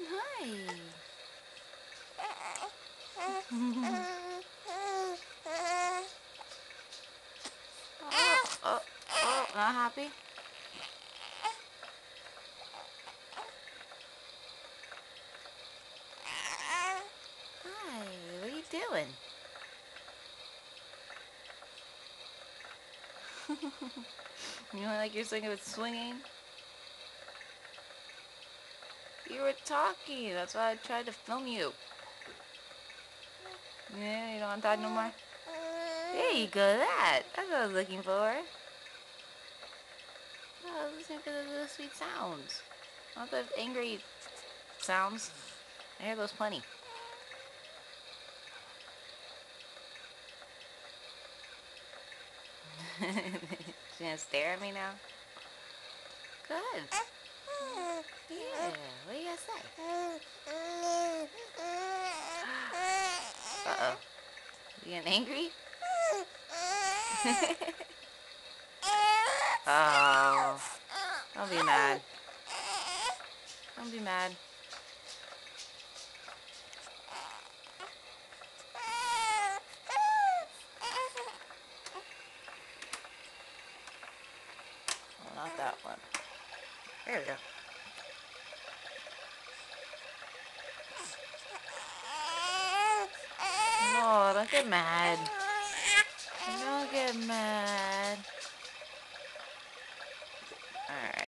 Hi. Oh, not happy? Hi, what are you doing? You know, like you're thinking of swinging? You were talking, that's why I tried to film you. Yeah, you don't want to talk no more? There you go, that's what I was looking for. Oh, I was listening for the little sweet sounds. Not the angry sounds. I hear those plenty. She's gonna stare at me now? Good. Yeah, what do you gotta say? Uh-oh. You getting angry? Oh. Don't be mad. Don't be mad. Oh, not that one. There we go. No, don't get mad. Don't get mad. Alright.